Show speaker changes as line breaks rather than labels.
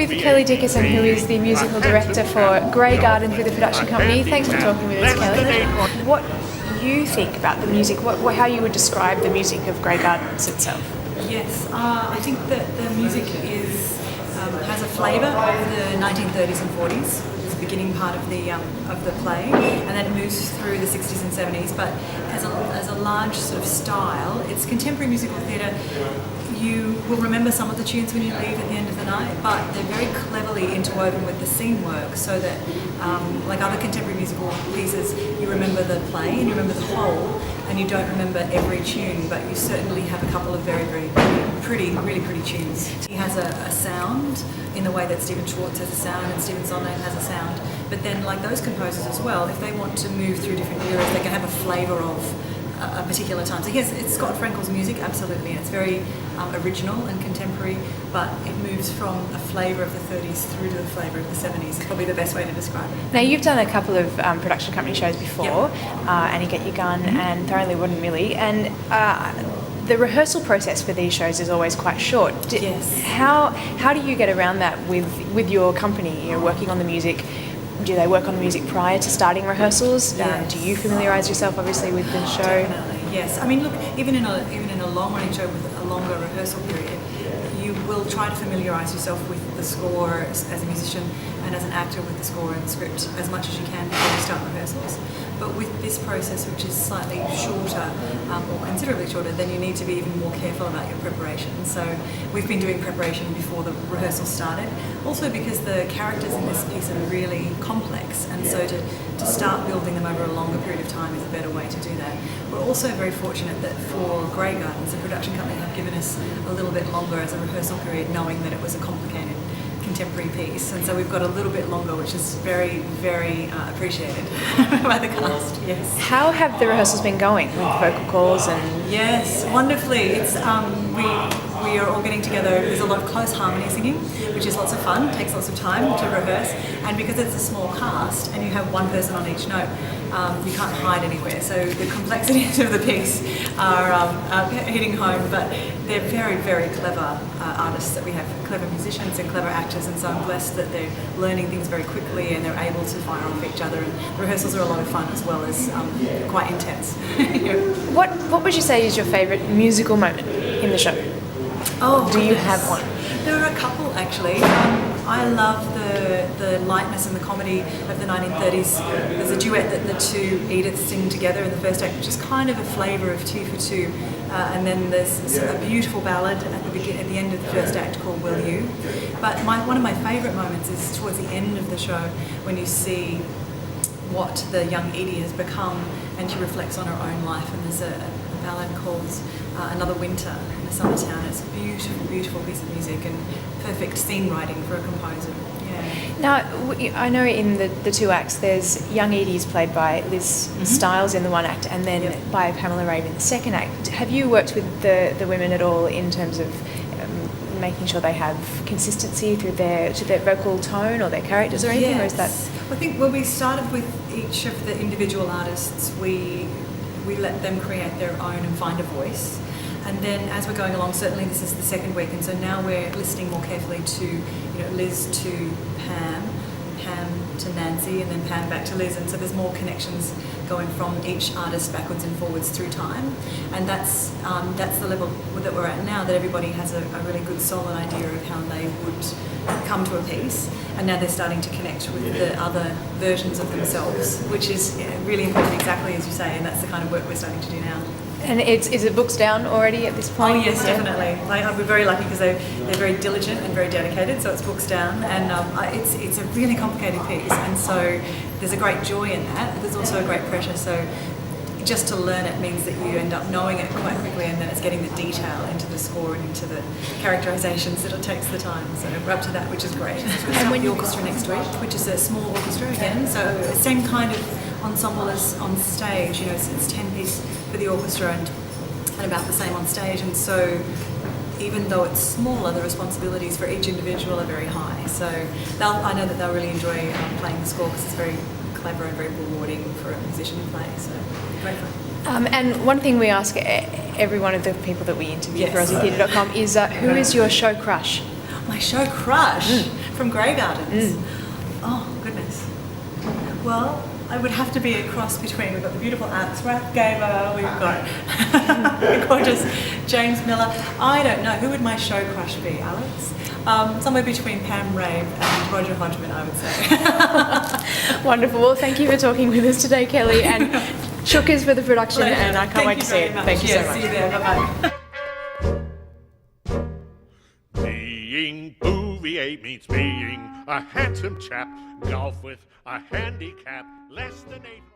with Kellie Dickerson, who is the musical director for Grey Garden through the production company. Thanks for talking with us, Kellie. What you think about the music, how you would describe the music of Grey Gardens itself?
Yes, I think that the music has a flavour of the 1930s and 40s. It's the beginning part of the play, and then it moves through the 60s and 70s. But as a large sort of style, it's contemporary musical theatre. You will remember some of the tunes when you leave at the end of the night, but they're very cleverly interwoven with the scene work, so that, like other contemporary musical pieces, you remember the play and you remember the whole, and you don't remember every tune, but you certainly have a couple of very, very really pretty tunes. He has a sound in the way that Stephen Schwartz has a sound and Stephen Sondheim has a sound, but then like those composers as well, if they want to move through different eras, they can have a flavour of a particular time. So yes, it's Scott Frankel's music, absolutely, and it's very original and contemporary, but it moves from a flavour of the 30s through to the flavour of the 70s. It's probably the best way to describe it.
Now, you've done a couple of production company shows before,
yep.
Annie Get Your Gun and Thoroughly Wooden Millie, and the rehearsal process for these shows is always quite short.
Yes.
How do you get around that with your company? You're working on the music. Do they work on the music prior to starting rehearsals?
Yes.
Do you familiarise yourself, obviously, with the show?
Definitely, yes. I mean, look, even in a long-running show with a longer rehearsal period, you will try to familiarise yourself with the score as a musician and as an actor with the score and the script as much as you can before you start rehearsals. But with this process, which is slightly shorter, or considerably shorter, then you need to be even more careful about your preparation. So we've been doing preparation before the rehearsal started, also because the characters in this piece are really complex, and so to start building them over a longer period of time is a better way to do that. We're also very fortunate that for Grey Gardens, the production company have given us a little bit longer as a rehearsal period, knowing that it was a complicated contemporary piece, and so we've got a little bit longer, which is very, very appreciated by the cast. Yes.
How have the rehearsals been going with vocal calls and?
Yes, wonderfully. It's we are all getting together. There's a lot of close harmony singing, which is lots of fun. Takes lots of time to rehearse, and because it's a small cast and you have one person on each note, you can't hide anywhere. So the complexities of the piece are hitting home, but they're very, very clever artists that we have, clever musicians and clever actors, and so I'm blessed that they're learning things very quickly and they're able to fire off each other, and the rehearsals are a lot of fun as well as quite intense.
What would you say is your favourite musical moment in the show?
Oh,
do you have one?
There are a couple actually. I love the lightness and the comedy of the 1930s. There's a duet that the two Ediths sing together in the first act, which is kind of a flavour of Two for Two. And then there's a beautiful ballad at the end of the first act called Will You. But one of my favourite moments is towards the end of the show when you see what the young Edie has become, and she reflects on her own life, and there's a ballad called Another Winter in a Summer Town. It's a beautiful, beautiful piece of music and perfect scene writing for a composer. Yeah.
Now, I know in the two acts there's young Edie's played by Liz Stiles in the one act, and then by Pamela Rave in the second act. Have you worked with the women at all in terms of making sure they have consistency through their vocal tone or their characters or anything?
Yes.
Or is that?
I think when we started with each of the individual artists, we let them create their own and find a voice. And then as we're going along, certainly this is the second week, and so now we're listening more carefully to, Liz to Pam, Pam to Nancy, and then Pam back to Liz, and so there's more connections going from each artist backwards and forwards through time, and that's the level that we're at now, that everybody has a really good solid idea of how they would come to a piece, and now they're starting to connect with the other versions of themselves, which is really important, exactly as you say, and that's the kind of work we're starting to do now.
And is it books down already at this point?
Oh yes, definitely. We're very lucky because they're very diligent and very dedicated, so it's books down, and it's a really complicated piece, and so there's a great joy in that, but there's also a great pressure, so just to learn it means that you end up knowing it quite quickly, and then it's getting the detail into the score and into the characterizations that it takes the time, so we're up to that, which is great. So we start the orchestra next week, which is a small orchestra again, so same kind of ensemble as on stage, it's 10-piece for the orchestra and about the same on stage, and so even though it's smaller, the responsibilities for each individual are very high, so I know that they'll really enjoy playing the score because it's very clever and very rewarding for a musician to play, so great fun.
And one thing we ask every one of the people that we interview for AussieTheatre.com is who is your show crush?
My show crush from Grey Gardens. Oh, goodness. Well, I would have to be a cross between, we've got the beautiful Alex Rathgaber, we've got the gorgeous James Miller. I don't know, who would my show crush be, Alex? Somewhere between Pam Rave and Roger Hodgman, I would say.
Wonderful. Well, thank you for talking with us today, Kellie, and shookers for the production, and I can't wait to see it. Thank you so much.
See you there. Bye-bye.
Being Bouvier means being a handsome chap, golf with a handicap less than 8.